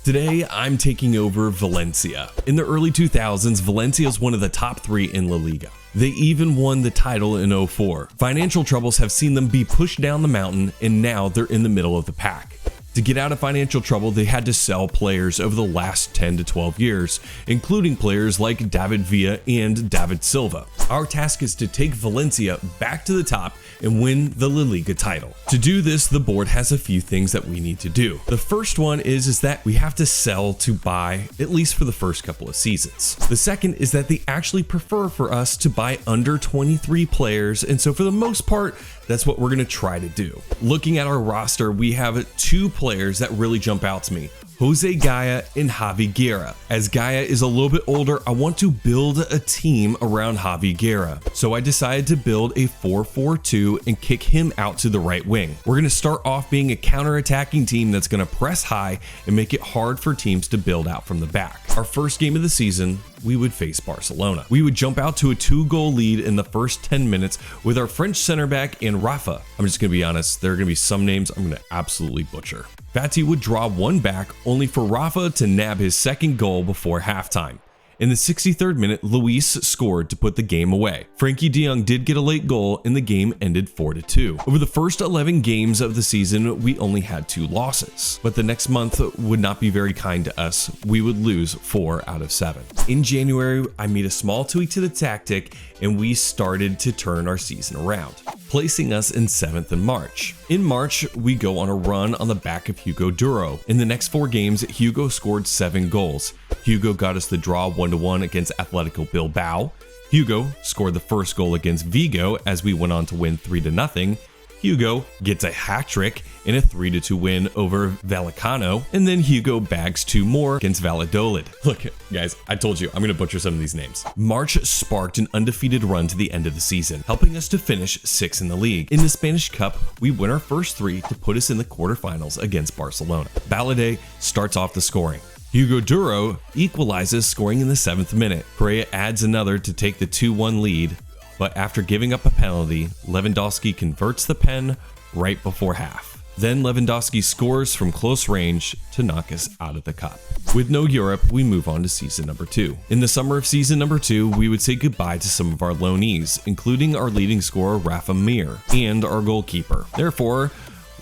Today, I'm taking over Valencia. In the early 2000s, Valencia is one of the top 3 in La Liga. They even won the title in 2004. Financial troubles have seen them be pushed down the mountain, and now they're in the middle of the pack. To get out of financial trouble, they had to sell players over the last 10 to 12 years, including players like David Villa and David Silva. Our task is to take Valencia back to the top and win the La Liga title. To do this, the board has a few things that we need to do. The first one is that we have to sell to buy, at least for the first couple of seasons. The second is that they actually prefer for us to buy under 23 players, and so for the most part, that's what we're going to try to do. Looking at our roster, we have 2 players that really jump out to me: Jose Gaia and Javi Guerra. As Gaia is a little bit older, I want to build a team around Javi Guerra. So I decided to build a 4-4-2 and kick him out to the right wing. We're going to start off being a counter-attacking team that's going to press high and make it hard for teams to build out from the back. Our first game of the season, we would face Barcelona. We would jump out to a 2-goal lead in the first 10 minutes with our French center back in Rafa. I'm just going to be honest, there are going to be some names I'm going to absolutely butcher. Fati would draw one back, only for Rafa to nab his second goal before halftime. In the 63rd minute, Luis scored to put the game away. Frankie de Jong did get a late goal, and the game ended 4-2. Over the first 11 games of the season, we only had 2 losses. But the next month would not be very kind to us. We would lose 4 out of 7. In January, I made a small tweak to the tactic, and we started to turn our season around, placing us in 7th in March. In March, we go on a run on the back of Hugo Duro. In the next 4 games, Hugo scored 7 goals. Hugo got us the draw 1-1 against Atletico Bilbao. Hugo scored the first goal against Vigo as we went on to win 3-0. Hugo gets a hat trick in a 3-2 win over Vallecano, and then Hugo bags 2 more against Valladolid. Look, guys, I told you I'm going to butcher some of these names. March sparked an undefeated run to the end of the season, helping us to finish 6th in the league. In the Spanish Cup, we win our first 3 to put us in the quarterfinals against Barcelona. Balade starts off the scoring. Hugo Duro equalizes, scoring in the 7th minute. Correa adds another to take the 2-1 lead, but after giving up a penalty, Lewandowski converts the pen right before half. Then Lewandowski scores from close range to knock us out of the cup. With no Europe, we move on to season number 2. In the summer of season number 2, we would say goodbye to some of our loanees, including our leading scorer Rafa Mir and our goalkeeper. Therefore,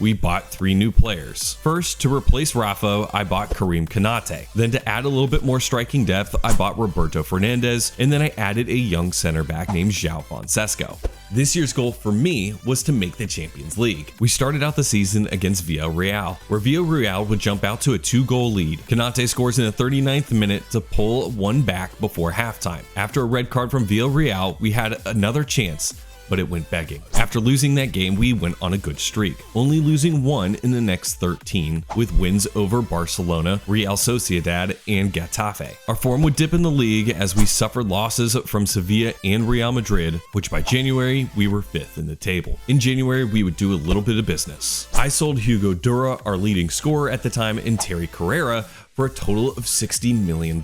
we bought 3 new players. First, to replace Rafa, I bought Karim Konate. Then to add a little bit more striking depth, I bought Roberto Fernandez, and then I added a young center back named João Fonseca. This year's goal for me was to make the Champions League. We started out the season against Villarreal, where Villarreal would jump out to a 2-goal lead. Konate scores in the 39th minute to pull one back before halftime. After a red card from Villarreal, we had another chance, but it went begging. After losing that game, we went on a good streak, only losing 1 in the next 13, with wins over Barcelona, Real Sociedad, and Getafe. Our form would dip in the league as we suffered losses from Sevilla and Real Madrid, which by January, we were 5th in the table. In January, we would do a little bit of business. I sold Hugo Duro, our leading scorer at the time, and Terry Carrera for a total of $60 million.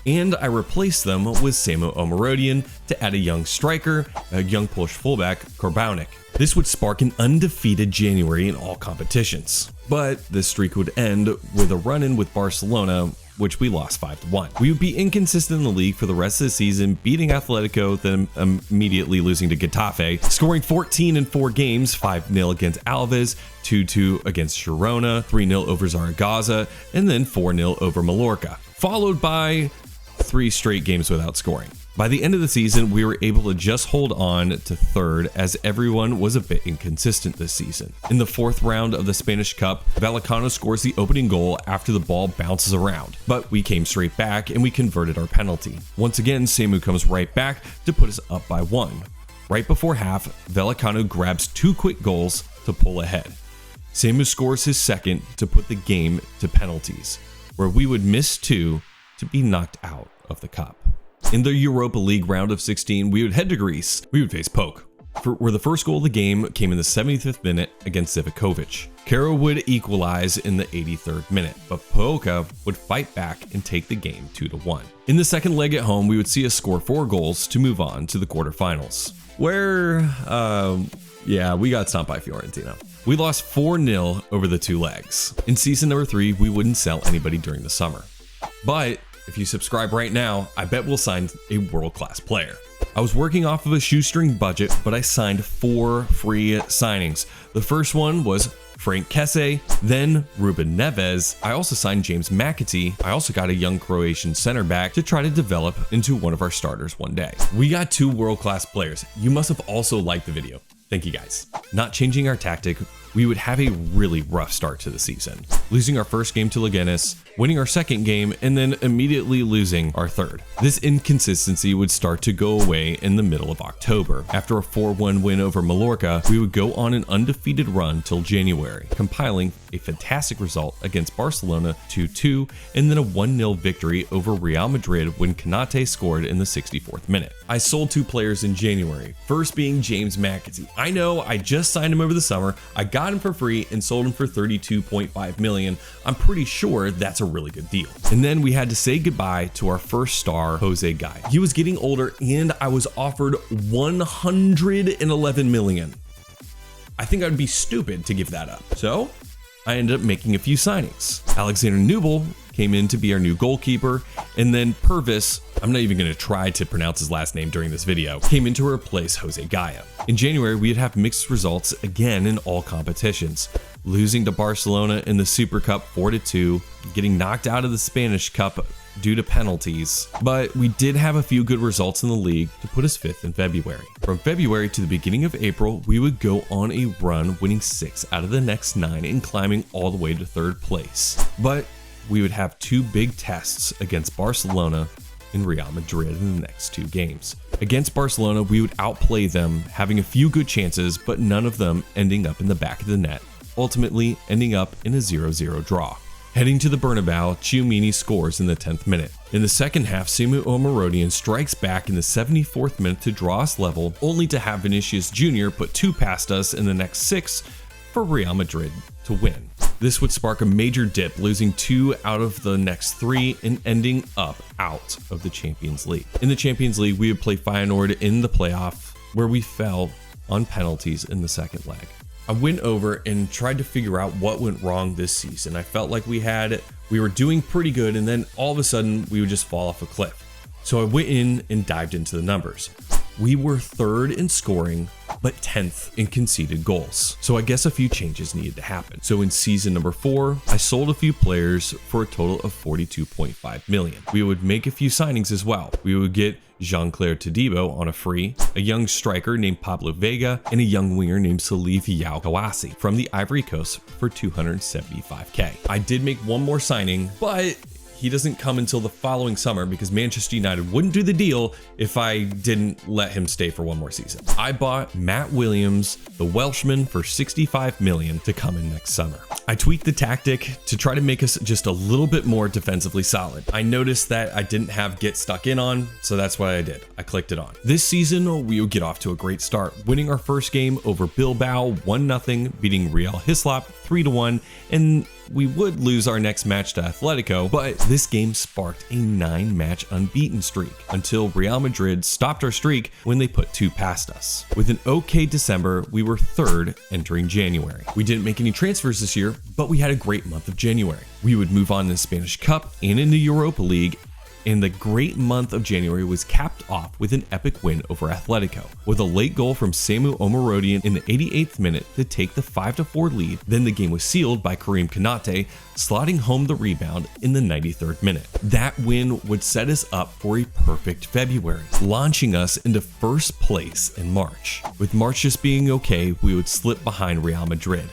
And I replaced them with Samu Omarodian to add a young striker, a young Polish fullback, Korbaunik. This would spark an undefeated January in all competitions. But this streak would end with a run-in with Barcelona, which we lost 5-1. We would be inconsistent in the league for the rest of the season, beating Atletico, then immediately losing to Getafe, scoring 14 in 4 games, 5-0 against Alves, 2-2 against Girona, 3-0 over Zaragoza, and then 4-0 over Mallorca, followed by 3 straight games without scoring. By the end of the season, we were able to just hold on to 3rd as everyone was a bit inconsistent this season. In the 4th round of the Spanish Cup, Vallecano scores the opening goal after the ball bounces around, but we came straight back and we converted our penalty. Once again, Samu comes right back to put us up by 1. Right before half, Vallecano grabs 2 quick goals to pull ahead. Samu scores his second to put the game to penalties, where we would miss 2 to be knocked out of the cup. In the Europa League round of 16, we would head to Greece. We would face PAOK, where the first goal of the game came in the 75th minute against Zivkovic. Karo would equalize in the 83rd minute, but PAOK would fight back and take the game 2-1. In the second leg at home, we would see us score 4 goals to move on to the quarterfinals, where, we got stomped by Fiorentina. We lost 4-0 over the 2 legs. In season number 3, we wouldn't sell anybody during the summer. But if you subscribe right now, I bet we'll sign a world-class player. I was working off of a shoestring budget, but I signed 4 free signings. The first one was Frank Kesse, then Ruben Neves. I also signed James McAtee. I also got a young Croatian center back to try to develop into one of our starters one day. We got 2 world-class players. You must have also liked the video. Thank you guys. Not changing our tactic, we would have a really rough start to the season. Losing our first game to Leganes, winning our second game, and then immediately losing our third. This inconsistency would start to go away in the middle of October. After a 4-1 win over Mallorca, we would go on an undefeated run till January, compiling a fantastic result against Barcelona 2-2, and then a 1-0 victory over Real Madrid when Konate scored in the 64th minute. I sold 2 players in January, first being James McAtee. I know, I just signed him over the summer, I got him for free and sold him for 32.5 million. I'm pretty sure that's a really good deal. And then we had to say goodbye to our first star, Jose Guy. He was getting older and I was offered 111 million. I think I'd be stupid to give that up. So I ended up making a few signings. Alexander Nubel came in to be our new goalkeeper, and then Purvis, I'm not even going to try to pronounce his last name during this video, came in to replace Jose Gaia. In January, we'd have mixed results again in all competitions, losing to Barcelona in the Super Cup 4-2, getting knocked out of the Spanish Cup due to penalties, but we did have a few good results in the league to put us 5th in February. From February to the beginning of April, we would go on a run, winning 6 out of the next 9 and climbing all the way to 3rd place. But we would have 2 big tests against Barcelona and Real Madrid in the next 2 games. Against Barcelona, we would outplay them, having a few good chances, but none of them ending up in the back of the net, ultimately ending up in a 0-0 draw. Heading to the Bernabeu, Tchouaméni scores in the 10th minute. In the second half, Samu Omarodian strikes back in the 74th minute to draw us level, only to have Vinicius Jr. put 2 past us in the next 6 for Real Madrid to win. This would spark a major dip, losing 2 out of the next 3 and ending up out of the Champions League. In the Champions League, we would play Feyenoord in the playoff, where we fell on penalties in the second leg. I went over and tried to figure out what went wrong this season. I felt like we were doing pretty good, and then all of a sudden we would just fall off a cliff. So I went in and dived into the numbers. We were 3rd in scoring, but 10th in conceded goals. So I guess a few changes needed to happen. So in season number 4, I sold a few players for a total of 42.5 million. We would make a few signings as well. We would get Jean-Claire Todibo on a free, a young striker named Pablo Vega, and a young winger named Salif Yao Kawasi from the Ivory Coast for 275k. I did make one more signing, but he doesn't come until the following summer because Manchester United wouldn't do the deal if I didn't let him stay for one more season. I bought Matt Williams, the Welshman, for 65 million to come in next summer. I tweaked the tactic to try to make us just a little bit more defensively solid. I noticed that I didn't have get stuck in on, so that's what I did. I clicked it on. This season, we would get off to a great start, winning our first game over Bilbao 1-0, beating Real Hislop 3-1, and we would lose our next match to Atletico, but this game sparked a 9-match unbeaten streak until Real Madrid stopped our streak when they put 2 past us. With an okay December, we were 3rd entering January. We didn't make any transfers this year, but we had a great month of January. We would move on in the Spanish Cup and in the Europa League, and the great month of January was capped off with an epic win over Atletico, with a late goal from Samu Omarodian in the 88th minute to take the 5-4 lead. Then the game was sealed by Karim Konate, slotting home the rebound in the 93rd minute. That win would set us up for a perfect February, launching us into 1st place in March. With March just being okay, we would slip behind Real Madrid.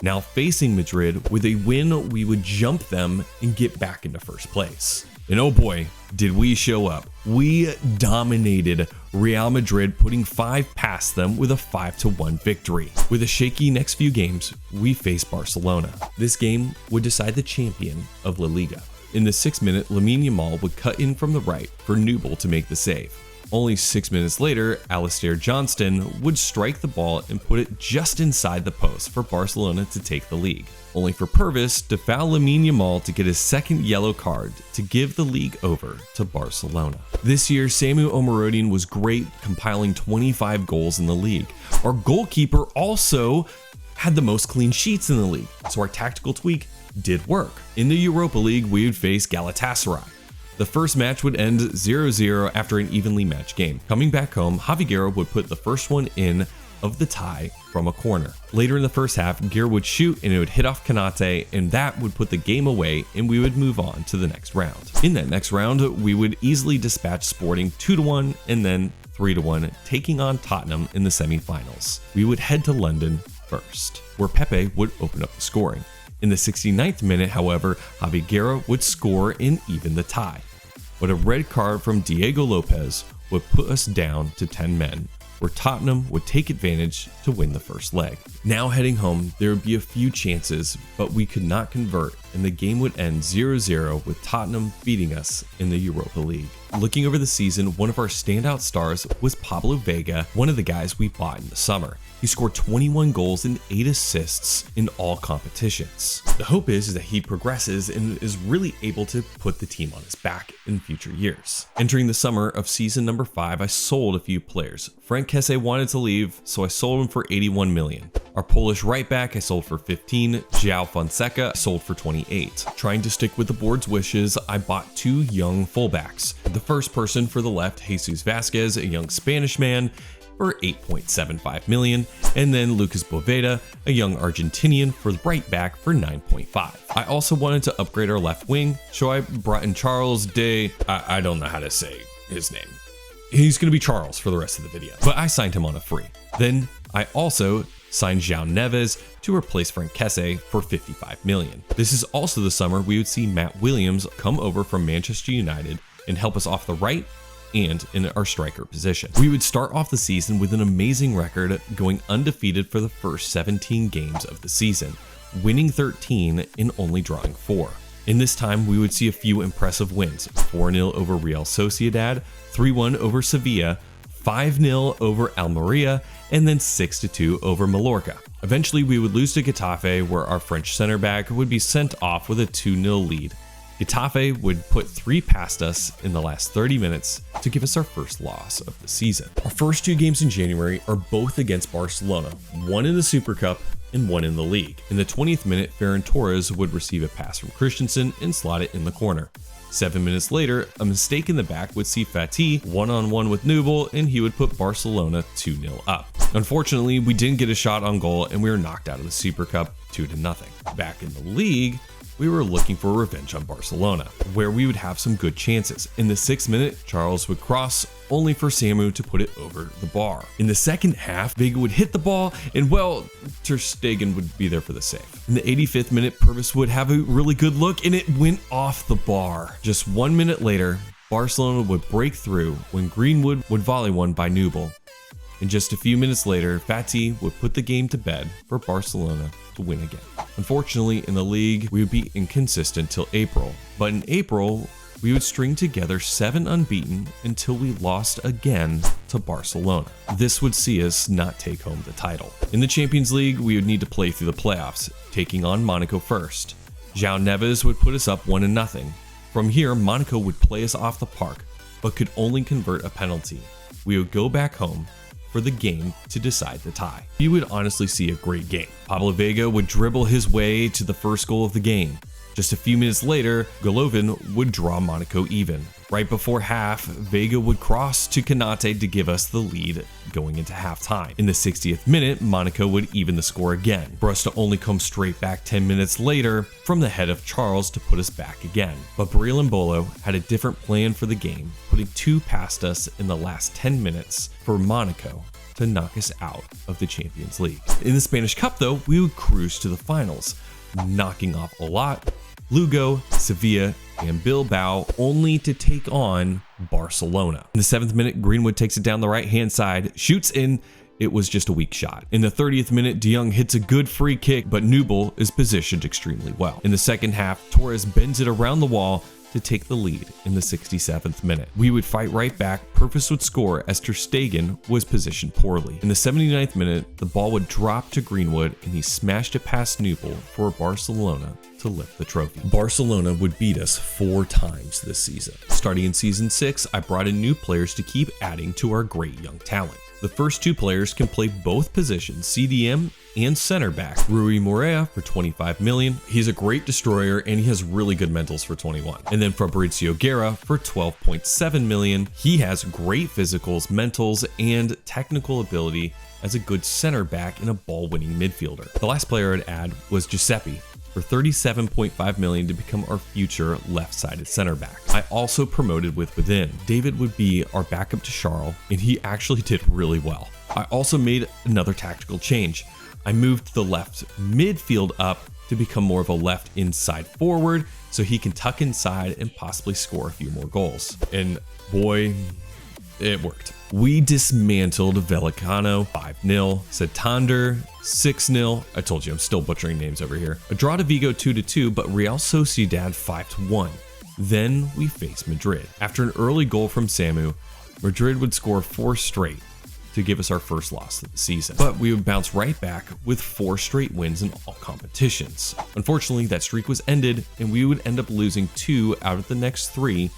Now facing Madrid, with a win, we would jump them and get back into 1st place. And oh boy, did we show up. We dominated Real Madrid, putting 5 past them with a 5-1 victory. With a shaky next few games, we faced Barcelona. This game would decide the champion of La Liga. In the 6th minute, Lamine Yamal would cut in from the right for Nubel to make the save. Only 6 minutes later, Alistair Johnston would strike the ball and put it just inside the post for Barcelona to take the league, only for Purvis to foul Lamine Yamal to get his 2nd yellow card to give the league over to Barcelona. This year, Samu Omarodian was great, compiling 25 goals in the league. Our goalkeeper also had the most clean sheets in the league, so our tactical tweak did work. In the Europa League, we would face Galatasaray. The first match would end 0-0 after an evenly matched game. Coming back home, Javi Guerra would put the first one in of the tie from a corner. Later in the first half, Guerra would shoot and it would hit off Kanate, and that would put the game away and we would move on to the next round. In that next round, we would easily dispatch Sporting 2-1 and then 3-1, taking on Tottenham in the semi-finals. We would head to London first, where Pepe would open up the scoring. In the 69th minute, however, Javi Guerra would score and even the tie. But a red card from Diego Lopez would put us down to 10 men, where Tottenham would take advantage to win the first leg. Now heading home, there would be a few chances, but we could not convert, and the game would end 0-0 with Tottenham beating us in the Europa League. Looking over the season, one of our standout stars was Pablo Vega, one of the guys we bought in the summer. He scored 21 goals and 8 assists in all competitions. The hope is that he progresses and is really able to put the team on his back in future years. Entering the summer of season number 5, I sold a few players. Frank Kesse wanted to leave, so I sold him for 81 million. Our Polish right back I sold for 15, João Fonseca I sold for 28. Trying to stick with the board's wishes, I bought 2 young fullbacks. The first person for the left, Jesus Vasquez, a young Spanish man, for 8.75 million, and then Lucas Boveda, a young Argentinian, for the right back for 9.5. I also wanted to upgrade our left wing, so I brought in Charles de... I don't know how to say his name. He's going to be Charles for the rest of the video, but I signed him on a free. Then I also signed João Neves to replace Frank Kesse for 55 million. This is also the summer we would see Matt Williams come over from Manchester United and help us off the right and in our striker position. We would start off the season with an amazing record, going undefeated for the first 17 games of the season, winning 13 and only drawing 4. In this time, we would see a few impressive wins: 4-0 over Real Sociedad, 3-1 over Sevilla, 5-0 over Almeria, and then 6-2 over Mallorca. Eventually, we would lose to Getafe, where our French center back would be sent off with a 2-0 lead. Getafe would put 3 past us in the last 30 minutes to give us our first loss of the season. Our first 2 games in January are both against Barcelona, one in the Super Cup and one in the league. In the 20th minute, Ferran Torres would receive a pass from Christensen and slot it in the corner. 7 minutes later, a mistake in the back would see Fati one-on-one with Nubel, and he would put Barcelona 2-0 up. Unfortunately, we didn't get a shot on goal and we were knocked out of the Super Cup 2-0. Back in the league, we were looking for revenge on Barcelona, where we would have some good chances. In the 6th minute, Charles would cross, only for Samu to put it over the bar. In the second half, Vega would hit the ball, and well, Ter Stegen would be there for the save. In the 85th minute, Purvis would have a really good look, and it went off the bar. Just 1 minute later, Barcelona would break through when Greenwood would volley one by Nubel. And just a few minutes later, Fati would put the game to bed for Barcelona to win again. Unfortunately, in the league, we would be inconsistent till April. But in April, we would string together 7 unbeaten until we lost again to Barcelona. This would see us not take home the title. In the Champions League, we would need to play through the playoffs, taking on Monaco first. João Neves would put us up 1-0. From here, Monaco would play us off the park, but could only convert a penalty. We would go back home for the game to decide the tie. You would honestly see a great game. Pablo Vega would dribble his way to the first goal of the game. Just a few minutes later, Golovin would draw Monaco even. Right before half, Vega would cross to Kanate to give us the lead going into halftime. In the 60th minute, Monaco would even the score again, for us to only come straight back 10 minutes later from the head of Charles to put us back again. But Breel Mbolo had a different plan for the game, putting 2 past us in the last 10 minutes for Monaco to knock us out of the Champions League. In the Spanish Cup though, we would cruise to the finals, knocking off Olat, Lugo, Sevilla, and Bilbao, only to take on Barcelona. In the 7th minute, Greenwood takes it down the right-hand side, shoots in. It was just a weak shot. In the 30th minute, De Jong hits a good free kick, but Nubel is positioned extremely well. In the second half, Torres bends it around the wall to take the lead in the 67th minute. We would fight right back. Purvis would score as Ter Stegen was positioned poorly. In the 79th minute, the ball would drop to Greenwood and he smashed it past Nubel for Barcelona to lift the trophy. Barcelona would beat us 4 times this season. Starting in season 6, I brought in new players to keep adding to our great young talent. The first two players can play both positions, CDM and center back. Rui Moreira for 25 million. He's a great destroyer and he has really good mentals for 21. And then Fabrizio Guerra for 12.7 million. He has great physicals, mentals, and technical ability as a good center back and a ball-winning midfielder. The last player I'd add was Giuseppe for 37.5 million to become our future left-sided center back. I also promoted within. David would be our backup to Charles, and he actually did really well. I also made another tactical change. I moved the left midfield up to become more of a left inside forward so he can tuck inside and possibly score a few more goals. And boy, it worked. We dismantled Velicano 5-0, Santander 6-0. I told you I'm still butchering names over here. A draw to Vigo 2-2, but Real Sociedad 5-1. Then we faced Madrid. After an early goal from Samu, Madrid would score 4 straight to give us our first loss of the season. But we would bounce right back with 4 straight wins in all competitions. Unfortunately, that streak was ended and we would end up losing 2 out of the next 3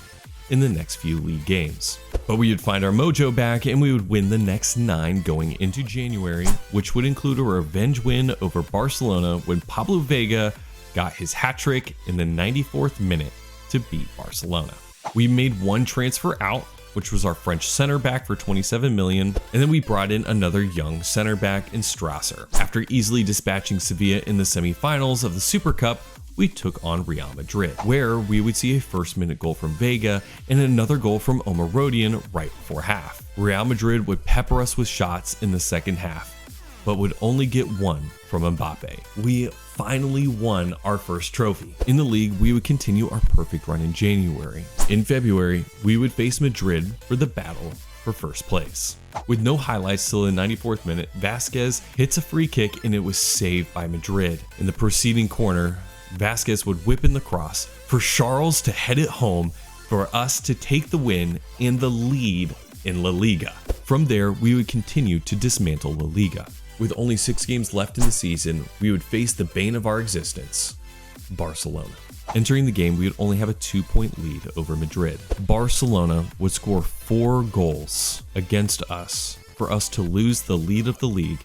in the next few league games. But we would find our mojo back and we would win the next 9 going into January, which would include a revenge win over Barcelona when Pablo Vega got his hat trick in the 94th minute to beat Barcelona. We made one transfer out, which was our French center back for 27 million, and then we brought in another young center back in Strasser. After easily dispatching Sevilla in the semifinals of the Super Cup, we took on Real Madrid, where we would see a first-minute goal from Vega and another goal from Omarodian right before half. Real Madrid would pepper us with shots in the second half, but would only get one from Mbappe. We finally won our first trophy. In the league, we would continue our perfect run in January. In February, we would face Madrid for the battle for first place. With no highlights till the 94th minute, Vasquez hits a free kick and it was saved by Madrid. In the preceding corner, Vasquez would whip in the cross for Charles to head it home for us to take the win and the lead in La Liga. From there, we would continue to dismantle La Liga. With only 6 games left in the season, we would face the bane of our existence, Barcelona. Entering the game, we would only have a 2-point lead over Madrid. Barcelona would score 4 goals against us for us to lose the lead of the league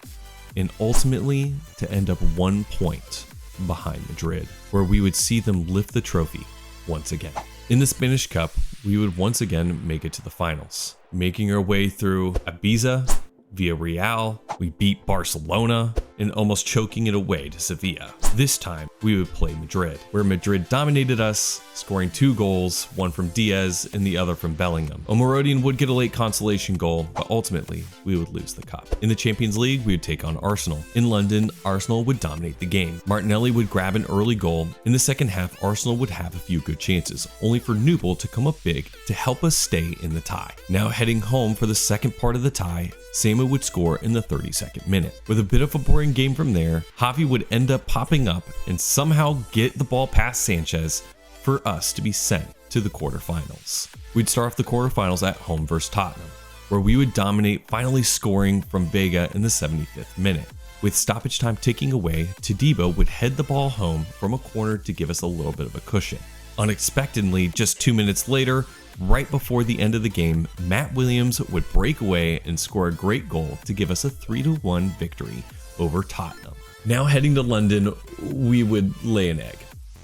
and ultimately to end up 1 point behind Madrid, where we would see them lift the trophy once again. In the Spanish Cup, we would once again make it to the finals, making our way through Ibiza, Villarreal, we beat Barcelona, and almost choking it away to Sevilla. This time, we would play Madrid, where Madrid dominated us, scoring 2 goals, one from Diaz and the other from Bellingham. Omarodian would get a late consolation goal, but ultimately, we would lose the cup. In the Champions League, we would take on Arsenal. In London, Arsenal would dominate the game. Martinelli would grab an early goal. In the second half, Arsenal would have a few good chances, only for Nubel to come up big to help us stay in the tie. Now heading home for the second part of the tie, Samu would score in the 32nd minute. With a bit of a boring game from there, Javi would end up popping up and somehow get the ball past Sanchez for us to be sent to the quarterfinals. We'd start off the quarterfinals at home versus Tottenham, where we would dominate, finally scoring from Vega in the 75th minute. With stoppage time ticking away, Todibo would head the ball home from a corner to give us a little bit of a cushion. Unexpectedly, just 2 minutes later, right before the end of the game, Matt Williams would break away and score a great goal to give us a 3-1 victory over Tottenham. Now heading to London, we would lay an egg.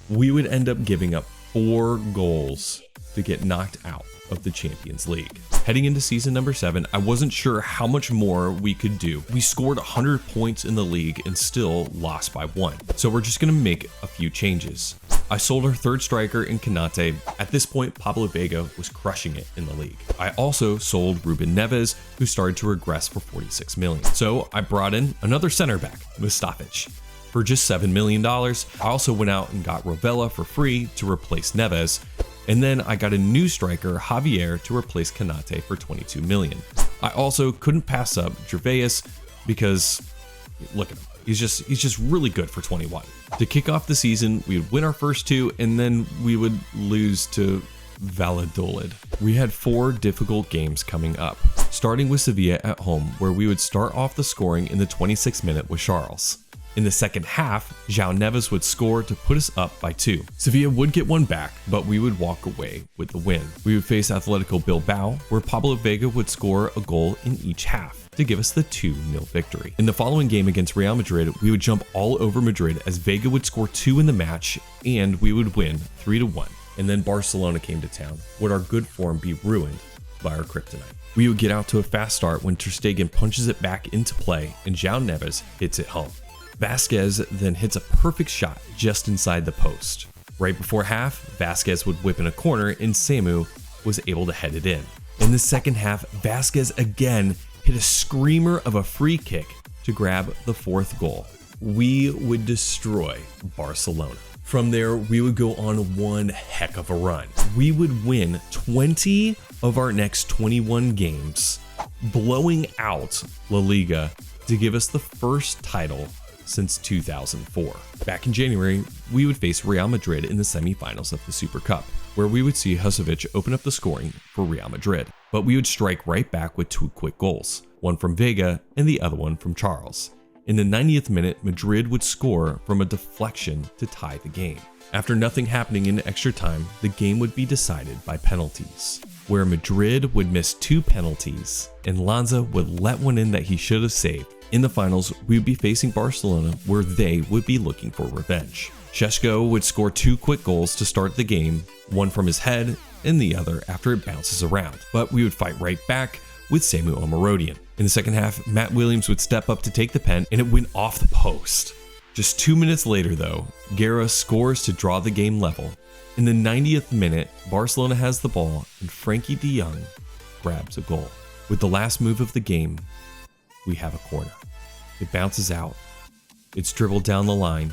We would end up giving up 4 goals to get knocked out of the Champions League. Heading into season number 7, I wasn't sure how much more we could do. We scored 100 points in the league and still lost by 1. So we're just going to make a few changes. I sold our third striker in Kanate. At this point, Pablo Vega was crushing it in the league. I also sold Ruben Neves, who started to regress for 46 million. So I brought in another center back, Mustafic, for just $7 million. I also went out and got Rovella for free to replace Neves. And then I got a new striker, Javier, to replace Kanate for 22 million. I also couldn't pass up Gervais because look at him. He's just really good for 21. To kick off the season, we would win our first 2 and then we would lose to Valladolid. We had 4 difficult games coming up, starting with Sevilla at home, where we would start off the scoring in the 26th minute with Charles. In the second half, João Neves would score to put us up by 2. Sevilla would get one back, but we would walk away with the win. We would face Atletico Bilbao, where Pablo Vega would score a goal in each half to give us the 2-0 victory. In the following game against Real Madrid, we would jump all over Madrid as Vega would score 2 in the match, and we would win 3-1. And then Barcelona came to town. Would our good form be ruined by our kryptonite? We would get out to a fast start when Ter Stegen punches it back into play and João Neves hits it home. Vasquez then hits a perfect shot just inside the post. Right before half, Vasquez would whip in a corner and Samu was able to head it in. In the second half, Vasquez again hit a screamer of a free kick to grab the 4th goal. We would destroy Barcelona. From there, we would go on one heck of a run. We would win 20 of our next 21 games, blowing out La Liga to give us the first title since 2004. Back in January, we would face Real Madrid in the semifinals of the Super Cup, where we would see Husovic open up the scoring for Real Madrid. But we would strike right back with 2 quick goals, one from Vega and the other one from Charles. In the 90th minute, Madrid would score from a deflection to tie the game. After nothing happening in extra time, the game would be decided by penalties, where Madrid would miss 2 penalties and Lanza would let one in that he should have saved. In the finals, we would be facing Barcelona, where they would be looking for revenge. Šeško would score 2 quick goals to start the game, one from his head and the other after it bounces around. But we would fight right back with Samu Omarodian. In the second half, Matt Williams would step up to take the pen and it went off the post. Just 2 minutes later though, Guerra scores to draw the game level. In the 90th minute, Barcelona has the ball and Frankie de Jong grabs a goal. With the last move of the game, we have a corner. It bounces out. It's dribbled down the line.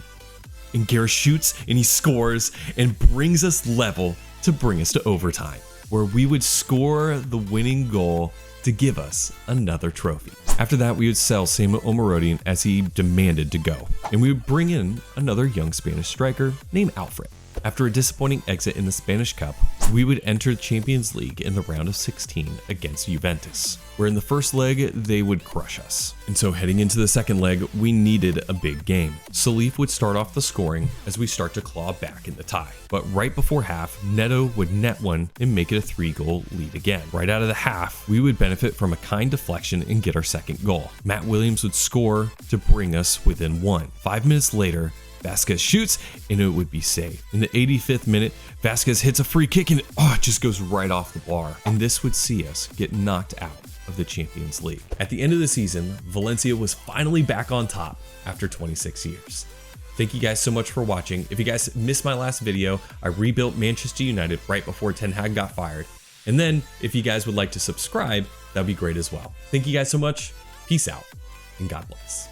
And Guerra shoots and he scores and brings us level to bring us to overtime, where we would score the winning goal to give us another trophy. After that, we would sell Samu Omarodian as he demanded to go, and we would bring in another young Spanish striker named Alfred. After a disappointing exit in the Spanish Cup, we would enter the Champions League in the round of 16 against Juventus, where in the first leg, they would crush us. And so heading into the second leg, we needed a big game. Salif would start off the scoring as we start to claw back in the tie. But right before half, Neto would net one and make it a 3-goal lead again. Right out of the half, we would benefit from a kind deflection and get our second goal. Matt Williams would score to bring us within 1. 5 minutes later, Vasquez shoots and it would be saved. In the 85th minute, Vasquez hits a free kick and it just goes right off the bar. And this would see us get knocked out of the Champions League. At the end of the season, Valencia was finally back on top after 26 years. Thank you guys so much for watching. If you guys missed my last video, I rebuilt Manchester United right before Ten Hag got fired. And then if you guys would like to subscribe, that'd be great as well. Thank you guys so much. Peace out and God bless.